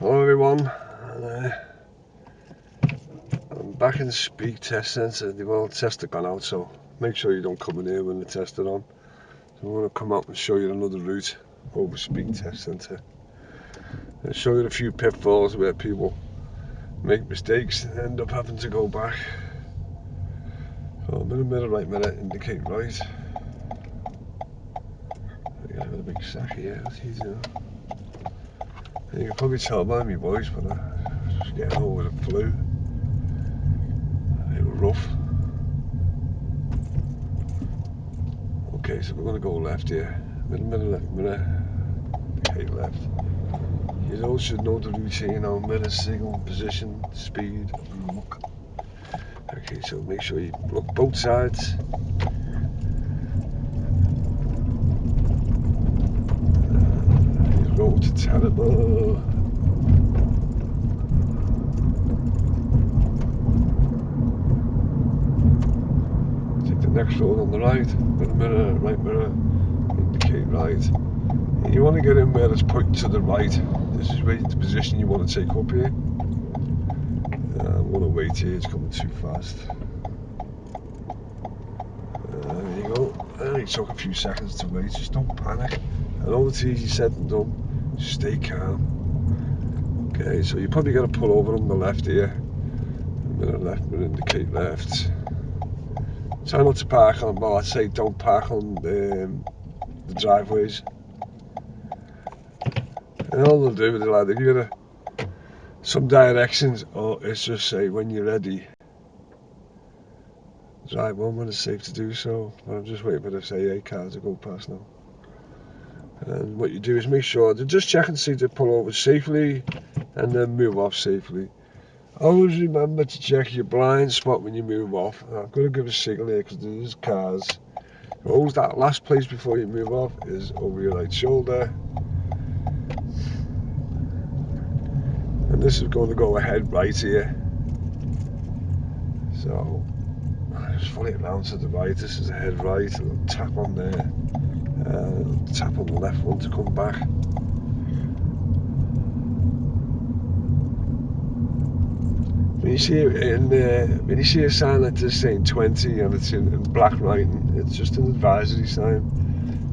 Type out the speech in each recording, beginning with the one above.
Hello everyone, I'm back in the Speke test centre. The test have gone out, so make sure you don't come in here when the tests are on. So I'm going to come out and show you another route over Speke test centre. And show you a few pitfalls where people make mistakes and end up having to go back. So middle right, indicate right. I got a big sack here, that's easy enough. And you can probably tell by my voice, but I'm just getting over the flu. It was rough. Okay, so we're going to go left here. Middle left, indicate left. You all should know the routine on middle signal, position, speed, and look. Okay, so make sure you look both sides. These roads are terrible. Take the next road on the right. Right mirror, indicate right. And you want to get in where it's pointing to the right. This is where the position you want to take up here. I'm going to wait here, it's coming too fast. There you go. It took a few seconds to wait, just don't panic. I know it's easy said and done, just stay calm. Okay, so you probably got to pull over on the left here. Middle left, indicate left. Try not to park on, well, I'd say don't park on the driveways. And all they'll do, they'll either give you some directions, or it's just say when you're ready, drive on when it's safe to do so. But I'm just waiting for the AA car to go past now. And what you do is make sure to just check and see to pull over safely and then move off safely. Always remember to check your blind spot when you move off. I've got to give a signal here because there's cars. Always that last place before you move off is over your right shoulder. And this is going to go ahead right here. So just follow it round to the right. This is ahead right. A little tap on there. Tap on the left one to come back. When you see a sign like this saying 20 and it's in black writing, it's just an advisory sign.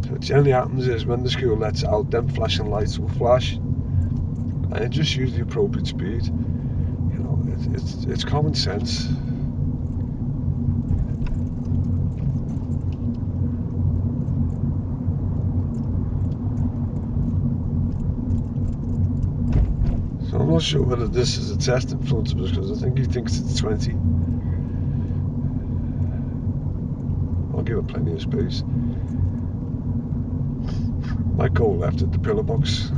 So what generally happens is when the school lets out, them flashing lights will flash, and just use the appropriate speed. You know, it's common sense. So I'm not sure whether this is a test in front of us because I think he thinks it's 20. I'll give it plenty of space. Might go left at the pillar box.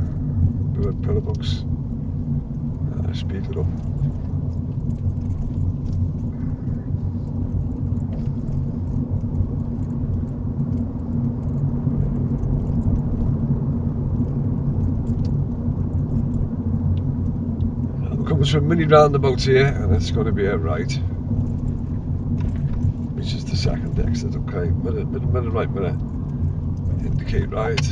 Pillar box. Speed it up. We're coming to a mini roundabout here, and it's going to be a right, which is the second exit. Okay, middle right mirror, indicate right,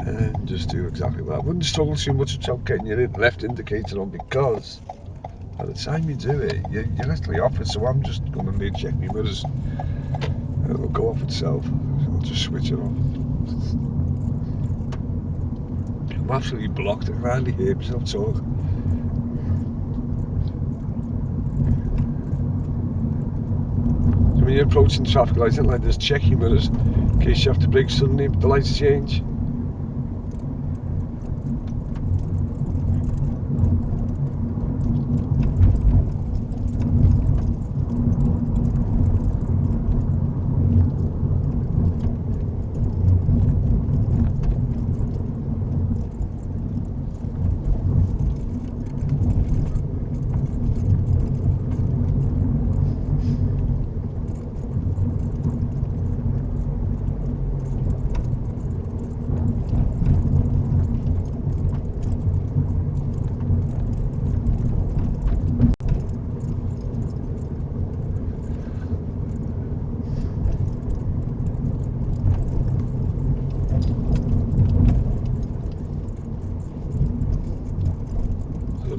and just do exactly that. I wouldn't struggle too much without getting your left indicator on, because by the time you do it, you're actually off it. So I'm just going to need to check my mirrors, and it'll go off itself. So I'll just switch it off. I'm absolutely blocked. I can hardly hear myself talk. So when you're approaching traffic lights like this, check your mirrors in case you have to brake suddenly but the lights change.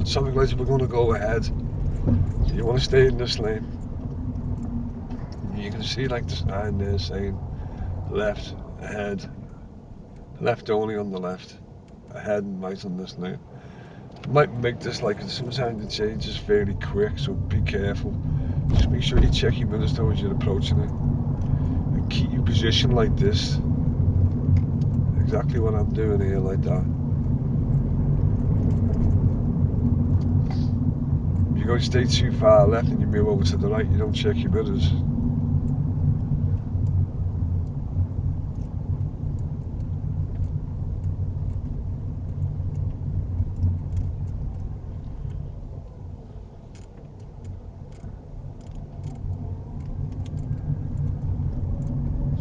the traffic lights are going to go ahead. So you want to stay in this lane. You can see like the sign there saying left, ahead, left only on the left, ahead and right on this lane. You might make this like sometimes the change is fairly quick, so be careful. Just make sure you check your mirrors though as you're approaching it. And keep your position like this. Exactly what I'm doing here, like that. If you go stay too far left and you move over to the right, you don't check your mirrors.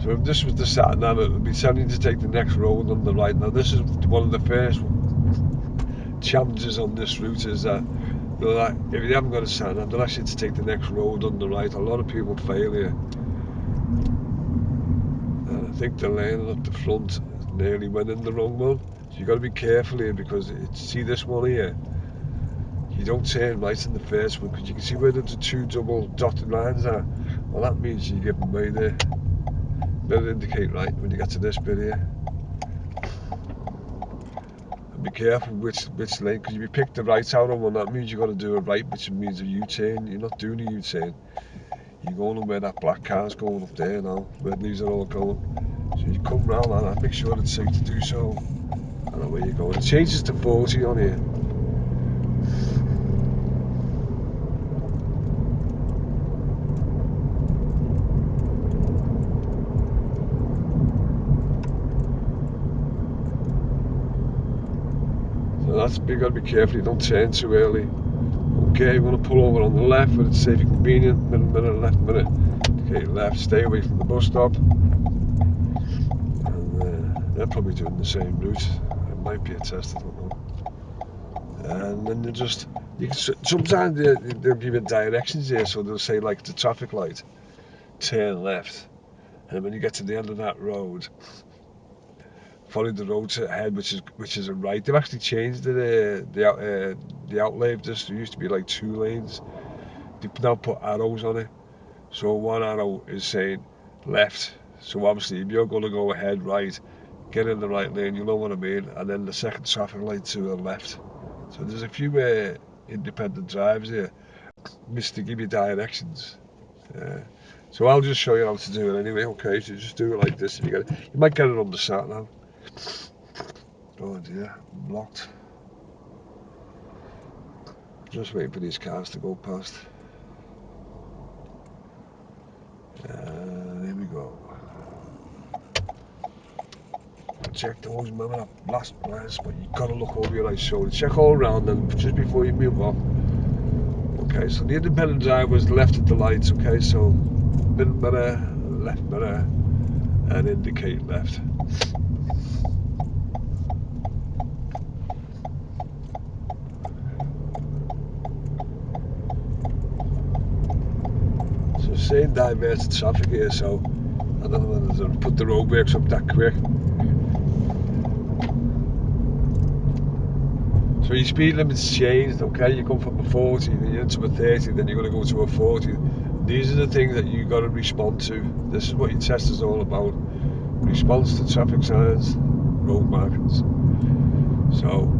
So if this was the sat nav, it would be telling you to take the next road on the right. Now this is one of the first challenges on this route, is that if you haven't got a sat nav, they'll ask you to take the next road on the right. A lot of people fail here. And I think the lane up the front nearly went in the wrong one. So you've got to be careful here, because see this one here? You don't turn right in the first one, because you can see where the two double dotted lines are. Well, that means you're giving way there. Better indicate right when you get to this bit here. And be careful which lane, because if you pick the right out on one, that means you've got to do a right, which means a U-turn. You're not doing a U-turn. You're going where that black car's going up there now, where these are all going. So you come round and make sure it's safe to do so. And away you go. It changes to 40 on here. So you've got to be careful, you don't turn too early. Okay, we're going to pull over on the left, but it's safe and convenient. Minute, left, minute. Okay, left, stay away from the bus stop. And they're probably doing the same route. It might be a test, I don't know. And then sometimes they'll give you directions here, so they'll say like the traffic light, turn left. And when you get to the end of that road, follow the road ahead, which is a right. They've actually changed the outlay of this. There used to be like 2 lanes. They've now put arrows on it. So one arrow is saying left. So obviously, if you're going to go ahead right, get in the right lane. You know what I mean. And then the second traffic light to the left. So there's a few independent drivers here, missed to give you directions. So I'll just show you how to do it anyway. Okay, so just do it like this. If you might get it on the sat now. Oh dear, I'm locked. Just waiting for these cars to go past. There we go. Check the always remember that last glass, but you've got to look over your right shoulder. Check all around them just before you move off. Okay, so the independent driver was left at the lights. Okay, so middle mirror, left mirror, and indicate left. So saying diverted traffic here, so I don't know whether to put the roadworks up that quick. So your speed limit's changed, okay? You come from a 40, then you're into a 30, then you're going to go to a 40. These are the things that you've got to respond to. This is what your test is all about. Response to traffic signs, road markings. So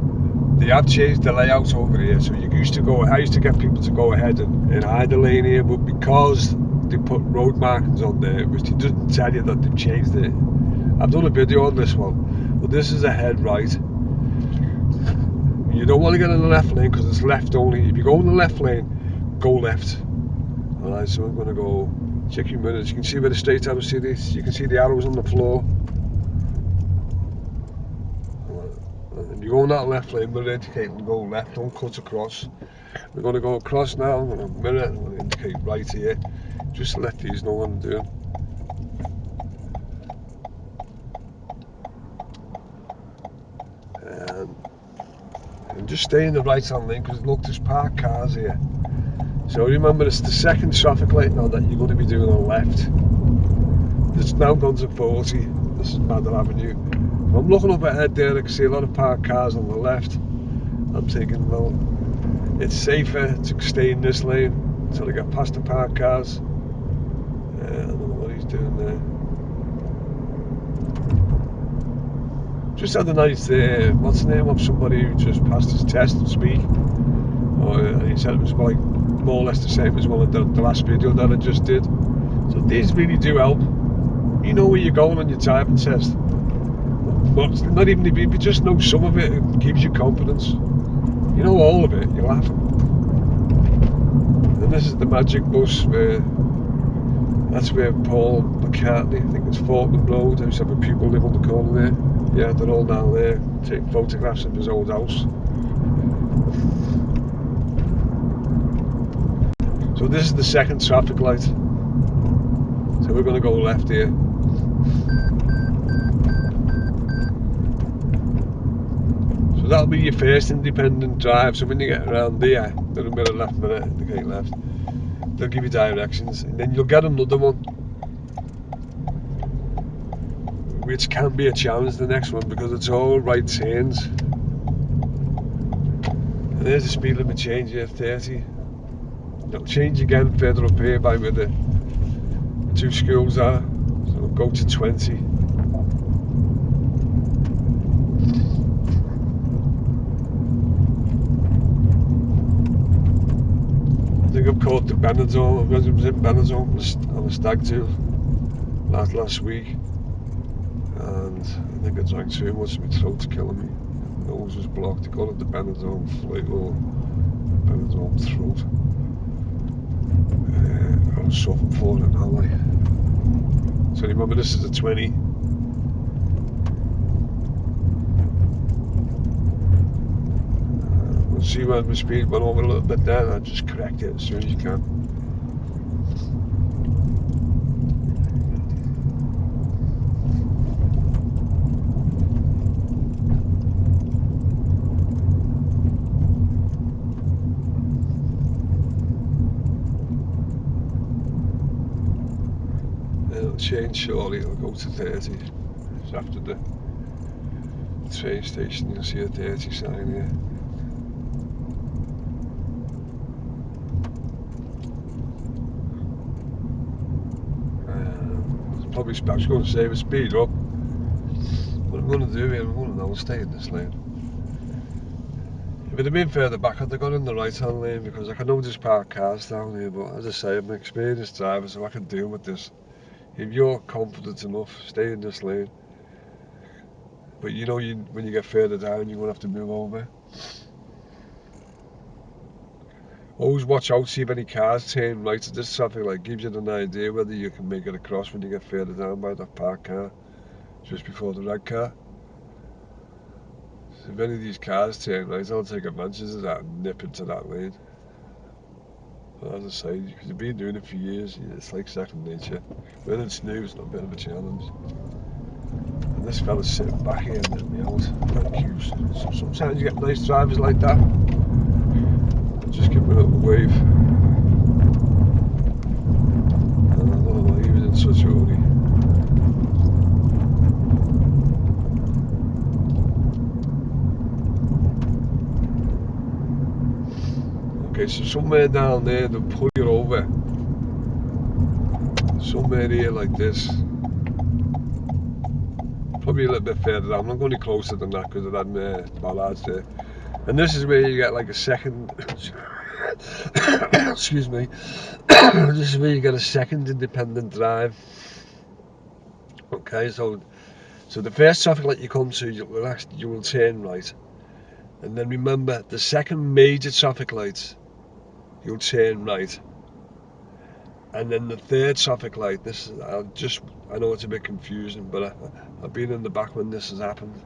they have changed the layout over here. So I used to get people to go ahead and hide the lane here, but because they put road markings on there, which it doesn't tell you that they've changed it. I've done a video on this one, but this is a head right. You don't want to get in the left lane because it's left only. If you go in the left lane, go left. Alright, so I'm going to go check your mirrors. You can see where the straight arrows see this. You can see the arrows on the floor. If you go in that left lane, mirror indicate and go left, don't cut across. We're going to go across now. I'm going to mirror, I'm going to indicate right here. Just to let these know what I'm doing. And just stay in the right hand lane, because look, there's parked cars here. So remember, it's the second traffic light now that you're going to be doing on left. It's now gone to 40. This is Madder Avenue. If I'm looking up ahead there, I can see a lot of parked cars on the left. I'm thinking, well, it's safer to stay in this lane until I get past the parked cars. I don't know what he's doing there. Just had a nice, what's the name of somebody who just passed his test in Speke? And he said it was like more or less the same as one of the last video that I just did. So these really do help. You know where you're going on your driving test. But not even if you just know some of it, it gives you confidence. You know all of it, you're laughing. And this is the Magic Bus where that's where Paul McCartney, I think it's Fortnum Road, I used to have a pupil live on the corner there. Yeah, they're all down there, taking photographs of his old house. So this is the second traffic light. So we're going to go left here. So that'll be your first independent drive. So when you get around there, little bit of left, minute, indicate left. They'll give you directions, and then you'll get another one, which can be a challenge, the next one, because it's all right turns. And there's the speed limit change here, 30. It'll change again further up here by where the two schools are. So it'll go to 20. I think I've caught the Benidorm. I was in Benidorm on a stag do last week, and I think I drank too much. My throat's killing me. My nose was blocked. I call it the Benidorm flight or Benidorm throat. I was suffering for it now, like. So remember, this is a 20. We'll see when my speed went over a little bit there. I just correct it as soon as you can. It'll change shortly. It'll go to 30. It's after the train station. You'll see a 30 sign here. Probably I was going to say, with speed up. What I'm going to do here, I'm going to now stay in this lane. If it had been further back, I'd have gone in the right hand lane, because I can know there's parked cars down here, but as I say, I'm an experienced driver, so I can deal with this. If you're confident enough, stay in this lane. But you know, when you get further down, you're going to have to move over. Always watch out, see if any cars turn right at this traffic light. Gives you an idea whether you can make it across when you get further down by that parked car, just before the red car. So if any of these cars turn right, I'll take advantage of that and nip into that lane. But as I say, because you've been doing it for years, it's like second nature. When it's new, it's not a bit of a challenge. And this fella's sitting back here and letting me out. Thank you. So sometimes you get nice drivers like that. Just give me a little wave. And I don't know why he was in such a hurry. Okay, so somewhere down there they'll pull you over. Somewhere here like this. Probably a little bit further down. I'm not going any closer than that because of them bollards there. And this is where you get like a second. Excuse me. This is where you get a second independent drive. Okay, so the first traffic light you come to, you will turn right, and then remember the second major traffic light, you'll turn right, and then the third traffic light. I know it's a bit confusing, but I've been in the back when this has happened,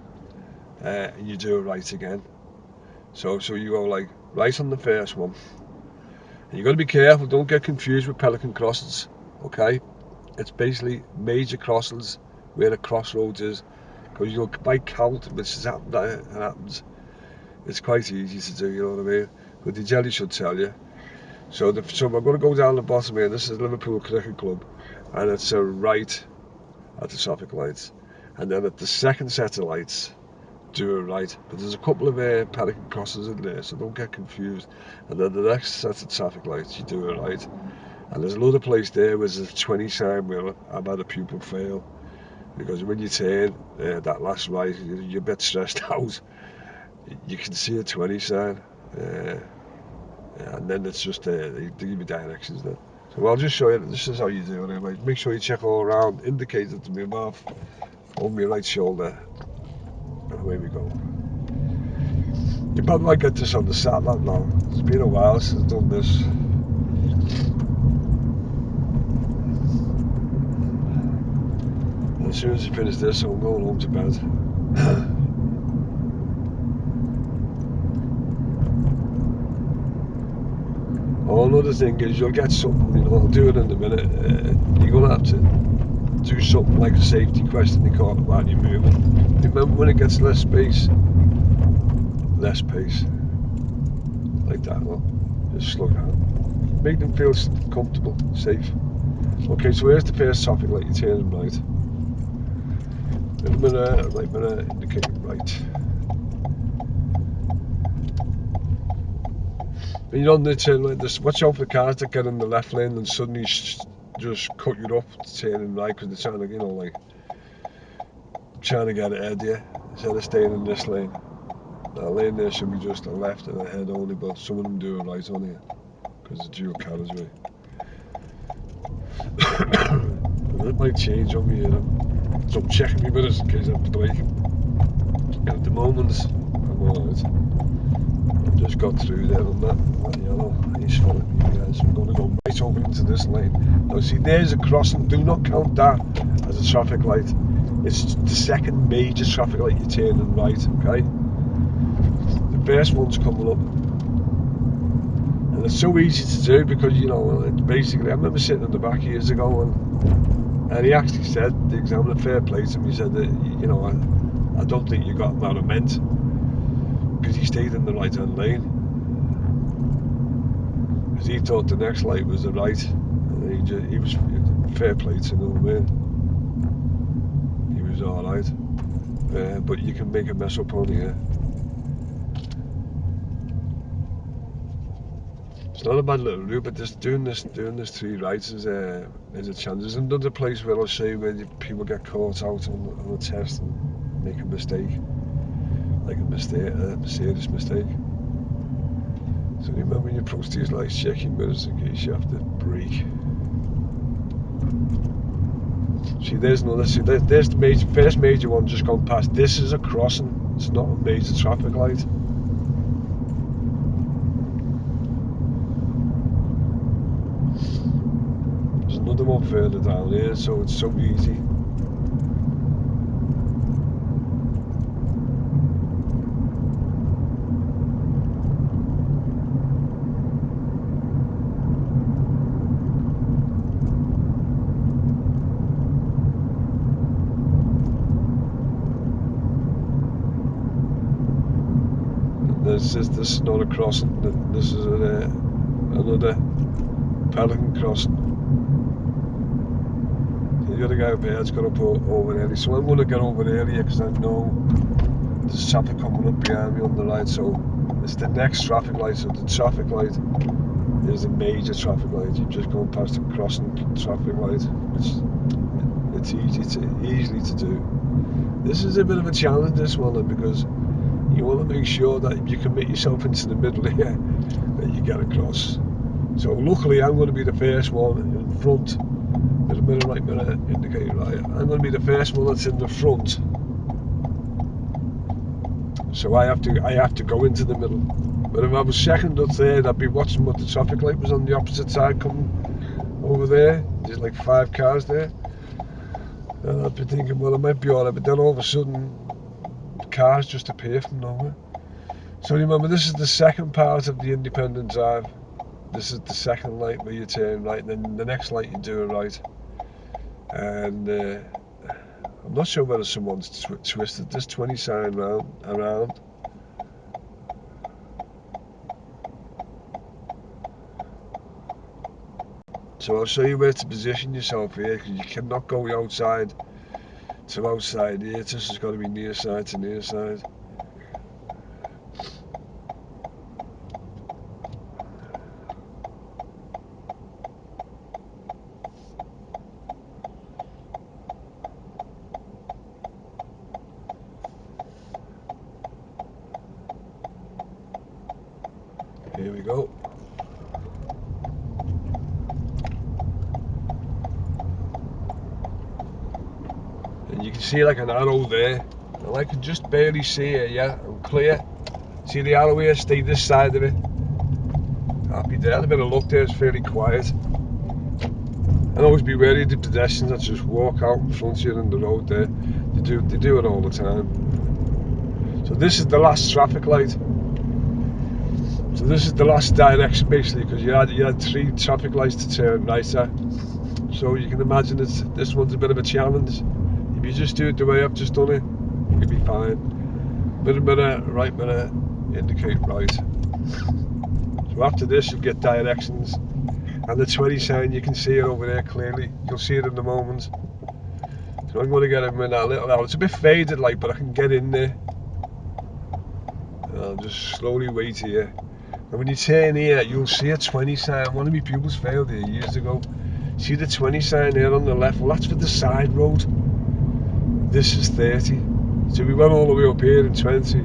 and you do it right again. So you go like right on the first one. And you got to be careful. Don't get confused with Pelican crossings. Okay, it's basically major crossings where a crossroads is, because you'll by count, which has happened. That happens. It's quite easy to do. You know what I mean? But the jelly should tell you. So we're going to go down the bottom here. This is Liverpool Cricket Club, and it's a right at the traffic lights, and then at the second set of lights, do it right. But there's a couple of pelican crosses in there, so don't get confused. And then the next set of traffic lights, you do it right. And there's another place there where there's a 20 sign where I've had a pupil fail. Because when you turn that last right, you're a bit stressed out. You can see a 20 sign. And then it's just, they give you directions then. So I'll just show you, this is how you do it anyway. Make sure you check all around, indicate it to me above, over my right shoulder, and away we go. You probably might get this on the sat nav now. It's been a while since I've done this. And as soon as you finish this, I'm going home to bed. Oh, another thing is you'll get something, I'll do it in a minute. You're going to have to do something like a safety question they call it while you're moving. Remember when it gets less pace, like that, look. Just slow down. Make them feel comfortable, safe. Okay, so here's the first traffic light, you're turning right. Middle mirror, right mirror, indicating right. When you're on the turn like this, watch out for cars that get in the left lane and suddenly just cut you off turning right because they're trying to, like, trying to get ahead of you instead of staying in this lane. That lane there should be just a left and ahead only, but some of them do a right on here because it's dual carriageway. And it might change on me here, so I'm checking my mirrors in case I have to brake. At the moment, I'm alright. I've just got through there on that yellow. He's following me, guys. I'm going to go right over into this lane. Now, see, there's a crossing. Do not count that as a traffic light. It's the second major traffic light you're turning right, okay? The first one's coming up. And it's so easy to do because, basically, I remember sitting in the back years ago and he actually said, the examiner, fair play to him, he said that, I don't think you got what I meant because he stayed in the right hand lane. Because he thought the next light was the right. And he was fair play to him, man. He was alright. But you can make a mess up on here. It's not a bad little route, but just doing this 3 rights is a chance. There's another place where I'll show you where people get caught out on a test and make a mistake, like a serious mistake. So remember when you approach these lights, check your mirrors in case you have to brake. See, there's another. See, there's the first major one just gone past. This is a crossing. It's not a major traffic light. There's another one further down here, so it's so easy. This is not a crossing. This is another pelican crossing. So the other guy up here has got to put over early. So I'm going to get over earlier because I know there's traffic coming up behind me on the right. So it's the next traffic light. So the traffic light is a major traffic light. You've just gone past a crossing traffic light, which it's easily to do. This is a bit of a challenge, this one, because you want to make sure that if you can make yourself into the middle here, that you get across. So luckily I'm going to be the first one in front. Middle mirror, right mirror, indicating right. I'm going to be the first one that's in the front. So I have to go into the middle. But if I was second or third, I'd be watching what the traffic light was on the opposite side coming over there. There's like 5 cars there. And I'd be thinking, well, I might be alright, but then all of a sudden, cars just appear from nowhere. So remember, this is the second part of the independent drive. This is the second light where you turn right, and then the next light you do it right. And I'm not sure whether someone's twisted this 20 sign around. So I'll show you where to position yourself here, because you cannot go outside to outside here. This has got to be near side to near side. Here we go. And you can see like an arrow there, and I can just barely see it. Yeah, I'm clear. See the arrow here? Stay this side of it. Happy there. Had a bit of luck there. It's fairly quiet. And always be wary of the pedestrians that just walk out in front of you on the road there. They do it all the time. So this is the last traffic light. So this is the last direction basically, because you had 3 traffic lights to turn right at. So you can imagine this one's a bit of a challenge. If you just do it the way I've just done it, you'll be fine. Mirror, right mirror, indicate right. So after this you'll get directions. And the 20 sign, you can see it over there clearly. You'll see it in a moment. So I'm going to get him in that little hour. It's a bit faded like, but I can get in there. I'll just slowly wait here. And when you turn here, you'll see a 20 sign. One of my pupils failed here years ago. See the 20 sign here on the left? Well, that's for the side road. This is 30. So we went all the way up here in 20.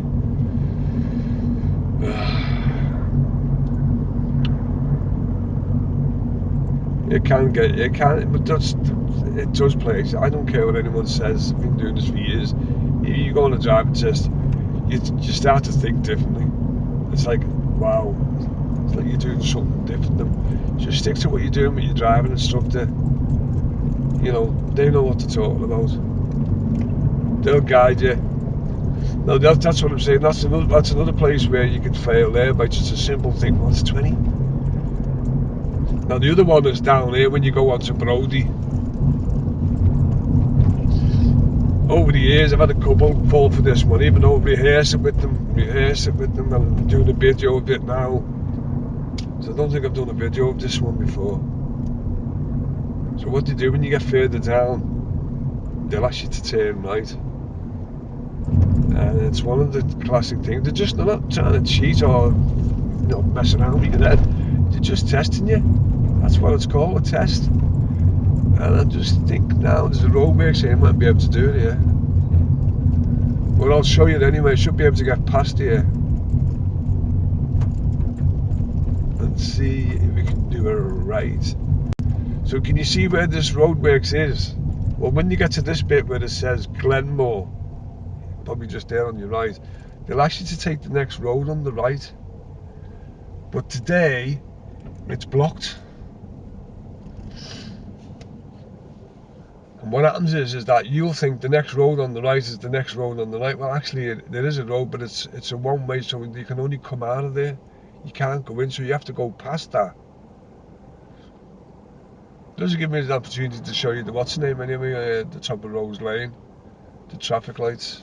It can, but it does play. I don't care what anyone says. I've been doing this for years. You go on a driving test, you start to think differently. It's like, wow, it's like you're doing something different. Just stick to what you're doing with your driving instructor. You know, they know what they're talking about. They'll guide you. No, that's what I'm saying. That's another place where you could fail there by just a simple thing. Well, it's 20. Now the other one is down here when you go onto Brody. Over the years I've had a couple fall for this one, even though I rehearse it with them, and I'm doing a video of it now. So I don't think I've done a video of this one before. So what they do when you get further down, they'll ask you to turn right. And it's one of the classic things. They're not trying to cheat or mess around with your head. They're just testing you. That's what it's called, a test. And I just think now there's a roadworks here, I might be able to do it here. But I'll show you it anyway. I should be able to get past here and see if we can do it right. So can you see where this roadworks is? Well, when you get to this bit where it says Glenmore, probably just there on your right, they'll ask you to take the next road on the right. But today, it's blocked. And what happens is that you'll think the next road on the right is the next road on the right. Well, actually, there is a road, but it's a one-way, so you can only come out of there. You can't go in, so you have to go past that. It doesn't give me the opportunity to show you the what's name anyway, the top of Rose Lane, the traffic lights.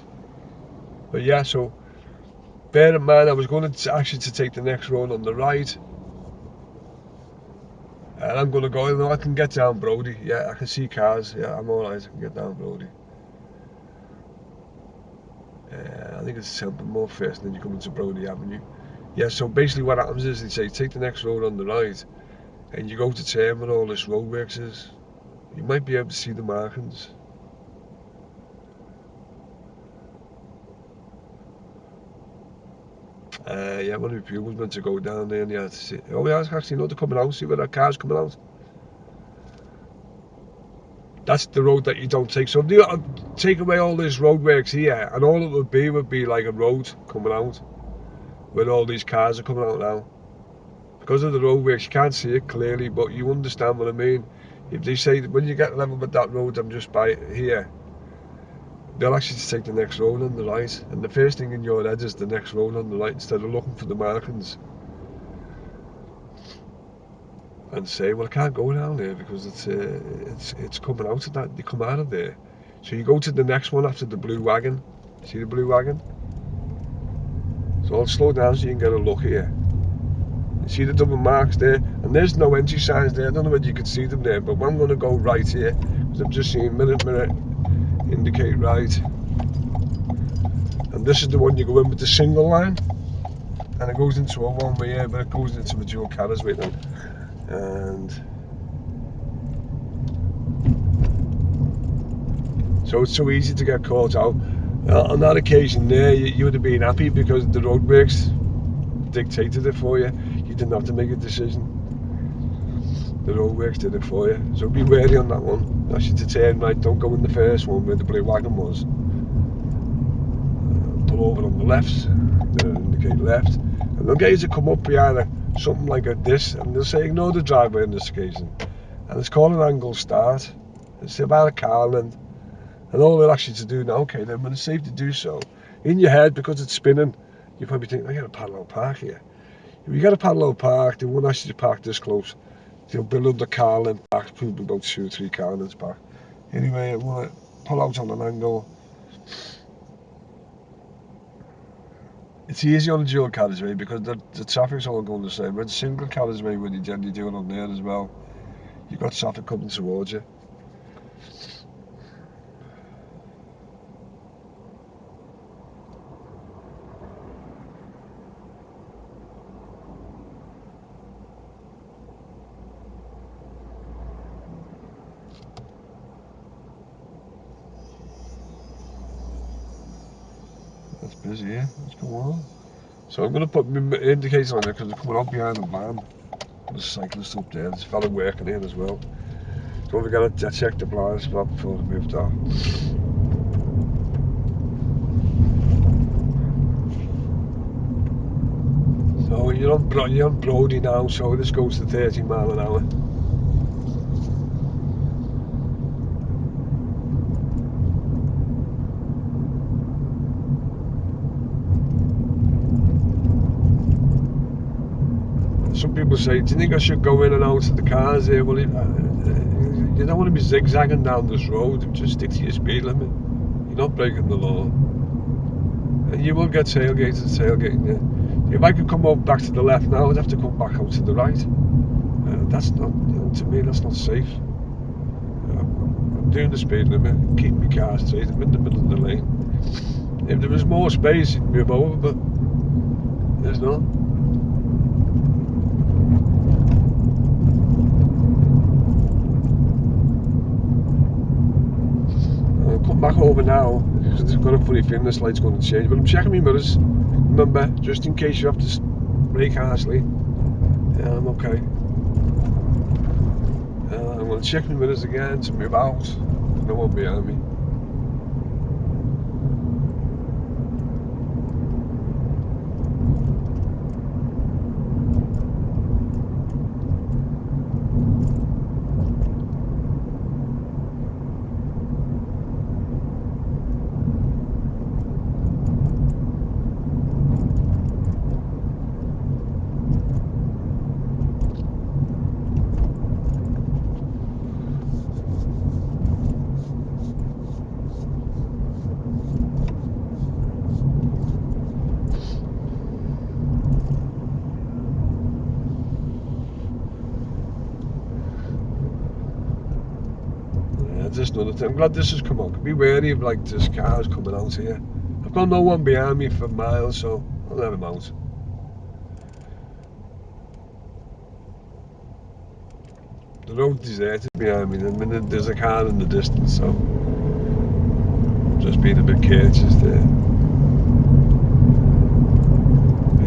But yeah, so bear in mind, I was going to actually take the next road on the right. And I'm going to go, I can get down Brody. Yeah, I can see cars. Yeah, I'm alright, I can get down Brody. I think it's Templemore first, and then you come into Brody Avenue. Yeah, so basically what happens is they say, take the next road on the right, and you go to turn where all this roadworks is. You might be able to see the markings. Yeah, one of the pupils meant to go down there and you had to see. Oh yeah, actually no, they're coming out, see where that car's coming out? That's the road that you don't take. So if you take away all this roadworks here, and all it would be like a road coming out, where all these cars are coming out now. Because of the roadworks, you can't see it clearly, but you understand what I mean. If they say, when you get level with that road, I'm just by here, they'll actually take the next road on the right, and the first thing in your head is the next road on the right, instead of looking for the markings and say, well, I can't go down there because it's coming out of that. They come out of there. So you go to the next one after the blue wagon. See the blue wagon? So I'll slow down so you can get a look here. You see the double marks there, and there's no entry signs there. I don't know whether you could see them there, but I'm going to go right here because I'm just seeing mirror, indicate right. And this is the one you go in with the single line, and it goes into a one-way here, but it goes into a dual carriageway then. And so it's so easy to get caught out. On that occasion there, you would have been happy because the roadworks dictated it for you. You you didn't have to make a decision. The roadworks did it for you. So be wary on that one. Ask you to turn right, don't go in the first one where the blue wagon was. Pull over on the left, indicate left. And they'll get you to come up behind something like this, and they'll say ignore the driveway in this occasion. And it's called an angle start. It's about a car length. And all they'll ask you to do now, okay, then when it's safe to do so, in your head, because it's spinning, you probably think, I got a parallel park here. If you got a parallel park, they won't ask you to park this close. They'll build up the car length back, probably about 2 or 3 car lengths back. Anyway, I want to pull out on an angle. It's easy on a dual carriageway because the traffic's all going the same. With a single carriageway, when you generally do it on there as well, you've got traffic coming towards you. That's busy, yeah. What's going on? So I'm going to put my indicator on there because they're coming up behind the van. There's a cyclist up there. There's a fella working in as well. So we've got to check the blind spot before we move down. So you're on Brody now, so this goes to 30 mile an hour. Some people say, do you think I should go in and out of the cars here? Well, you don't want to be zigzagging down this road. Just stick to your speed limit. You're not breaking the law. And you will get tailgating you. If I could come back to the left now, I'd have to come back out to the right. That's not, to me, that's not safe. I'm doing the speed limit, keeping my car straight. I'm in the middle of the lane. If there was more space, you'd move over, but there's not. I'll come back over now because I've got a funny feeling this light's going to change. But I'm checking my mirrors. Remember, just in case you have to brake harshly. Yeah, I'm okay. I'm going to check my mirrors again to move out. No one behind me. Just another thing. I'm glad this has come out. Be wary of like this cars coming out here. I've got no one behind me for miles, so I'll let them out. The road deserted behind me. I mean, there's a car in the distance, so just being a bit courteous there.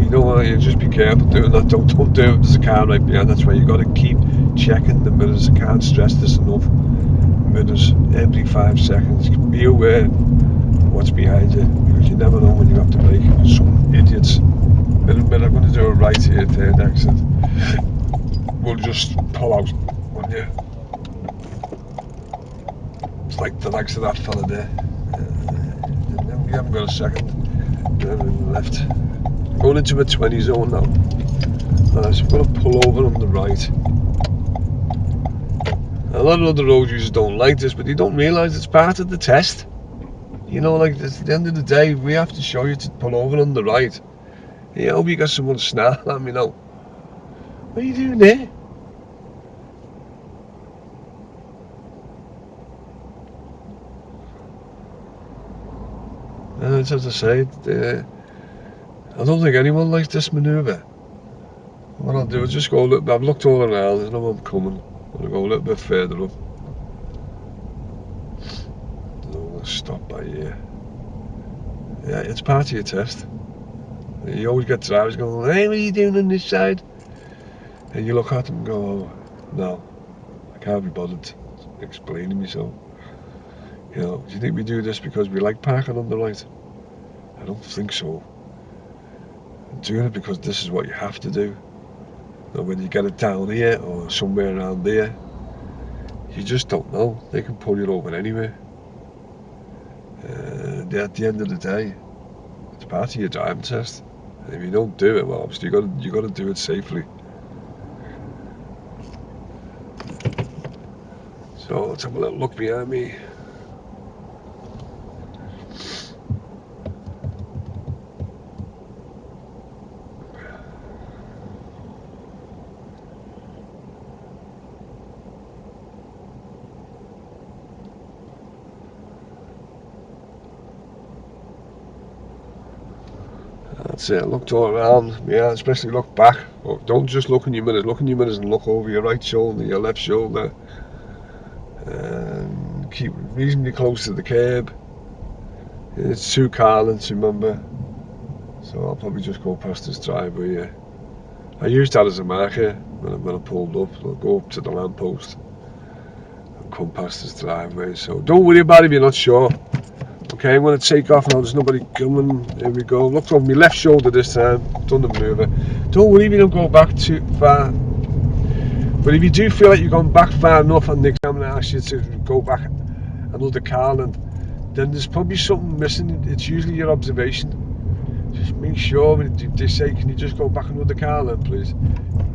You know what? You just be careful doing that. Don't do it. There's a car right behind. That's why you got to keep checking the mirrors. I can't stress this enough. Mirrors every 5 seconds. Be aware of what's behind you because you never know when you have to brake. Some idiots. I'm going to do a right here, third exit. We'll just pull out, won't you? It's like the likes of that fella there. We haven't got a second. Left. Going into a 20 zone now. So we're going to pull over on the right. A lot of other road users don't like this, but they don't realise it's part of the test. You know, like at the end of the day, we have to show you to pull over on the right. Yeah, I hope you got someone snarl at me now. What are you doing there? It's as I say, I don't think anyone likes this manoeuvre. What I'll do is just go a little bit. I've looked all around, there's no one coming. I'm going to go a little bit further up. I'll stop by here. Yeah, it's part of your test. You always get drivers going, hey, what are you doing on this side? And you look at them and go, oh, no, I can't be bothered explaining myself. You know, do you think we do this because we like parking on the right? I don't think so. I'm doing it because this is what you have to do. And when you get it down here or somewhere around there, you just don't know. They can pull you over anywhere. At the end of the day, it's part of your driving test. And if you don't do it, well, obviously you got to do it safely. So let's have a little look behind me. That's it. Looked all around. Yeah, especially look back. Oh, don't just look in your mirrors. Look in your mirrors and look over your right shoulder, your left shoulder. And keep reasonably close to the curb. It's 2 car lengths, remember. So I'll probably just go past this driveway here. I used that as a marker when I pulled up. I'll go up to the lamppost and come past this driveway. So don't worry about it if you're not sure. Okay, I'm going to take off now. There's nobody coming. Here we go. Looked over my left shoulder this time. Done the maneuver. Don't worry if you don't go back too far. But if you do feel like you've gone back far enough and the examiner asks you to go back another car length, then there's probably something missing. It's usually your observation. Just make sure when they say, can you just go back another car length, please?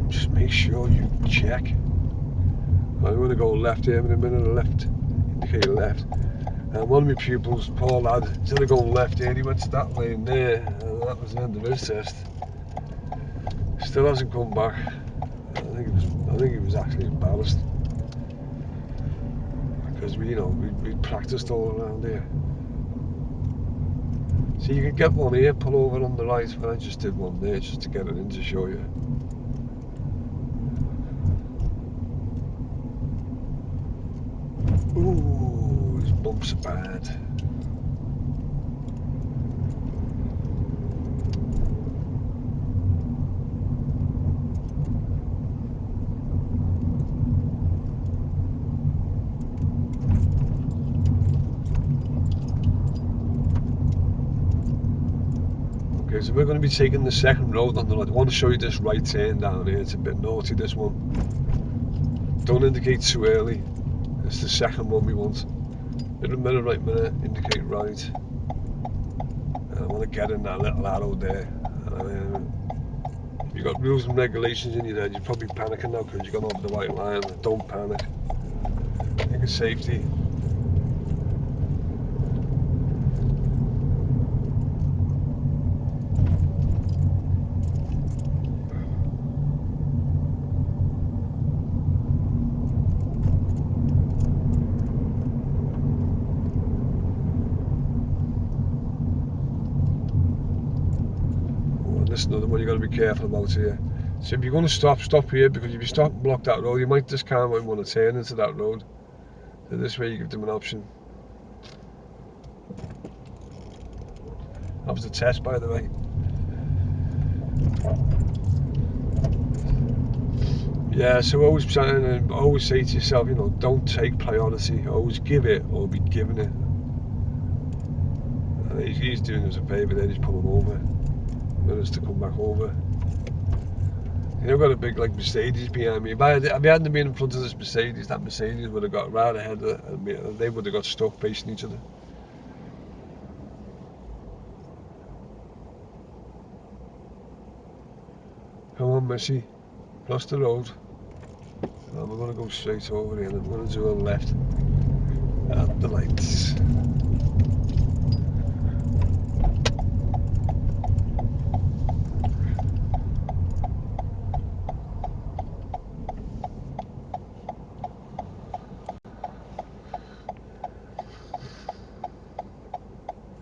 Just make sure you check. I'm going to go left here in a minute. Left, indicate left. And one of my pupils, poor lad, instead of going left here, he went to that lane there, and that was the end of his test. Still hasn't come back. I think he was actually embarrassed because we practiced all around here. So you could get one here, pull over on the right, but I just did one there just to get it in to show you. Ooh, these bumps are bad. Okay, so we're going to be taking the second road on the right. I want to show you this right turn down here. It's a bit naughty, this one. Don't indicate too early. It's the second one we want. Middle mirror, right mirror, indicate right. And I want to get in that little arrow there. If you've got rules and regulations in your head, you're probably panicking now because you've gone over the white line. Don't panic. Think of safety. This is another one you've got to be careful about here. So if you're going to stop here, because if you stop and block that road, you might this car might want to turn into that road. So this way you give them an option. That was the test, by the way. Yeah, so always say to yourself, don't take priority. Always give it or be given it. And he's doing us a favour there. He's pulling over. Us to come back over. I've got a big Mercedes behind me. If I hadn't been in front of this Mercedes, that Mercedes would have got right ahead of me, and they would have got stuck facing each other. Come on, Missy, cross the road. And we're going to go straight over here, and we're going to do a left at the lights.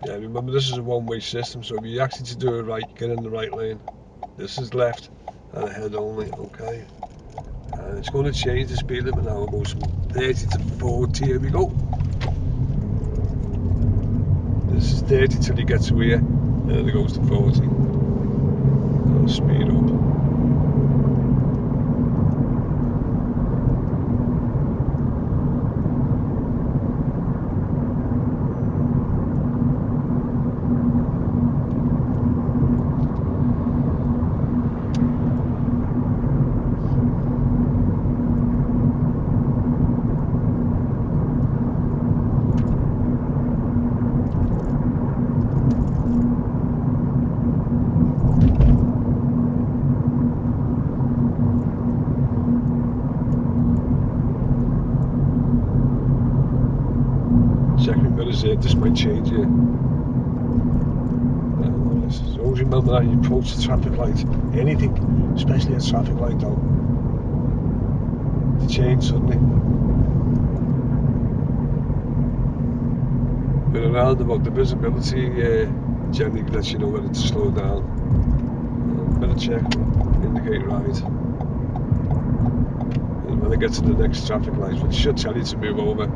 Yeah, remember this is a one-way system, so if you actually to do it right, get in the right lane. This is left and ahead only, okay? And it's going to change the speed limit now. It goes from 30 to 40. Here we go. This is 30 till you get to here, and then it goes to 40. I'll speed up. this might change here. So always remember that you approach the traffic light, anything, especially a traffic light though, to change suddenly. With a roundabout, the visibility generally lets you know whether to slow down. Better check, indicate right. And when I get to the next traffic light, which should tell you to move over,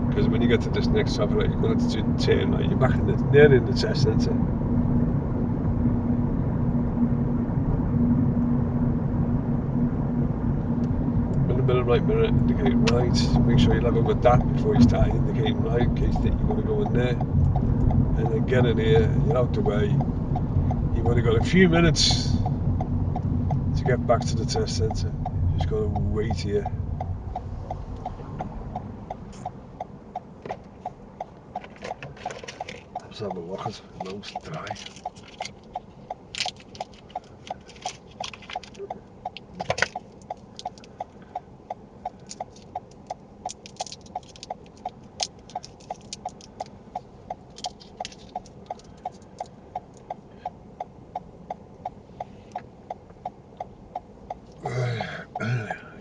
because when you get to this next traffic light, you're going to turn right. You're back nearly in the test centre. Right mirror, indicate right. Make sure you level with that before you start indicating right, in case you think you're going to go in there. And then get in here, you're out the way. You've only got a few minutes to get back to the test centre. Just got to wait here. Let's have a look at it. It's dry.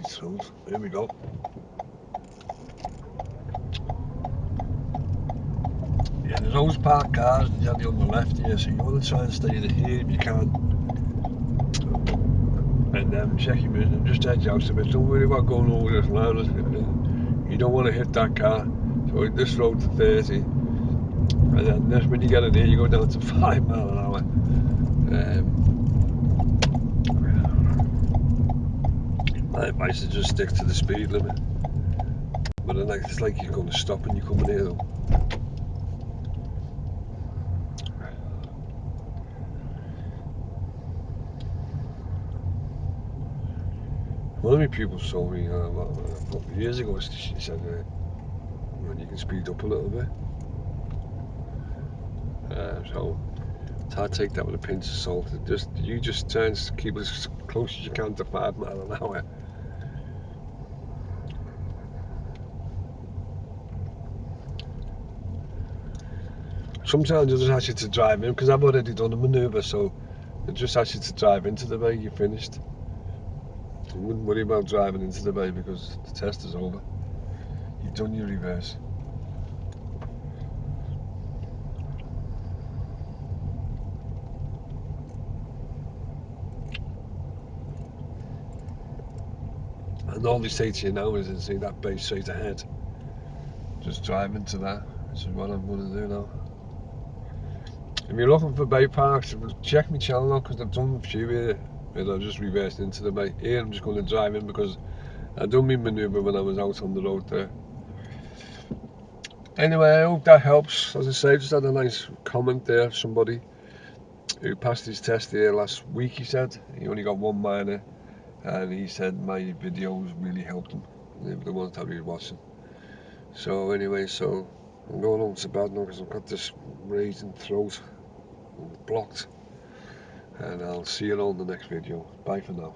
So, here we go. Yeah, there's always parked cars generally on the left here, so you want to try and stay here if you can. And then check your vision and just edge out a bit. Don't worry about going over this line. You don't want to hit that car. So this road to 30, and then this, when you get in here, you go down to 5 miles an hour. My advice is just stick to the speed limit. But it's like you're going to stop when you come in here though. One of my pupils told me a couple of years ago, she said, you can speed up a little bit. So I take that with a pinch of salt. You just try and keep as close as you can to 5 miles an hour. Sometimes they'll just ask you to drive in, because I've already done a manoeuvre, so they'll just ask you to drive into the bay, you're finished. You wouldn't worry about driving into the bay because the test is over. You've done your reverse. And all they say to you now is, see that bay straight ahead. Just drive into that, which is what I'm going to do now. If you're looking for bay parks, check my channel out, because I've done a few here and I've just reversed into the bay. Here I'm just going to drive in because I done my manoeuvre when I was out on the road there. Anyway, I hope that helps. As I say, just had a nice comment there, somebody who passed his test here last week. He said he only got one minor, and he said my videos really helped him, the ones that he was watching. So anyway, so I'm going on to bed now because I've got this raging throat blocked, and I'll see you all in the next video. Bye for now.